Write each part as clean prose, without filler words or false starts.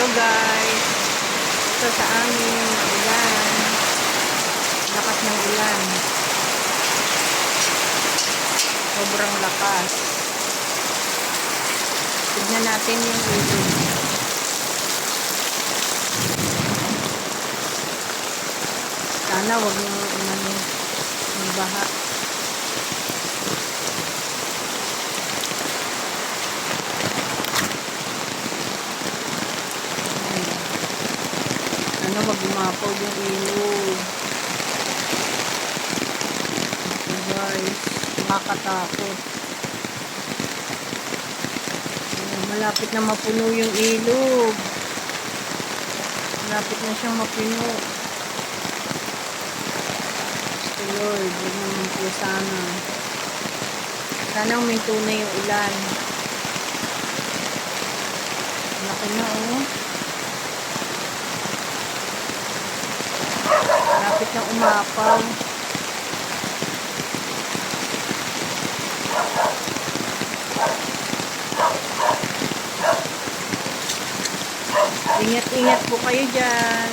Hello guys. Ito sa amin, ulan. Lakas ng ulan. Sobrang lakas. Tignan natin yung ilog. Sana wag ng baha. Sana wag umapaw yung ilog. So guys, makakatakot. Malapit na mapuno yung ilog. Malapit na siyang mapuno. Lord, huwag naman po sana. Sana huminto na yung ulan. Laki na oh. Malapit na umapaw. Ingat-ingat po kayo dyan.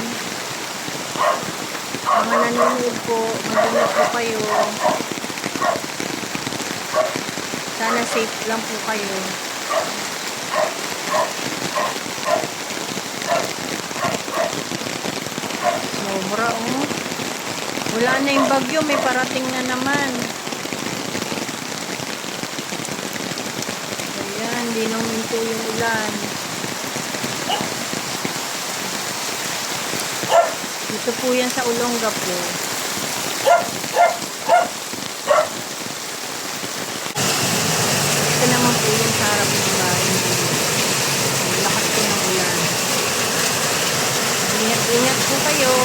Mga nanonood po, mag-ingat po kayo. Sana safe lang po kayo. Sobra oh. Wala na yung bagyo, may parating na naman. Ayan, di nang minto yung ulan. Dito po yan sa Olongapo. Ito naman po yung sa harap ng bahay. Lakas po ng ulan. Ingat-ingat po kayo.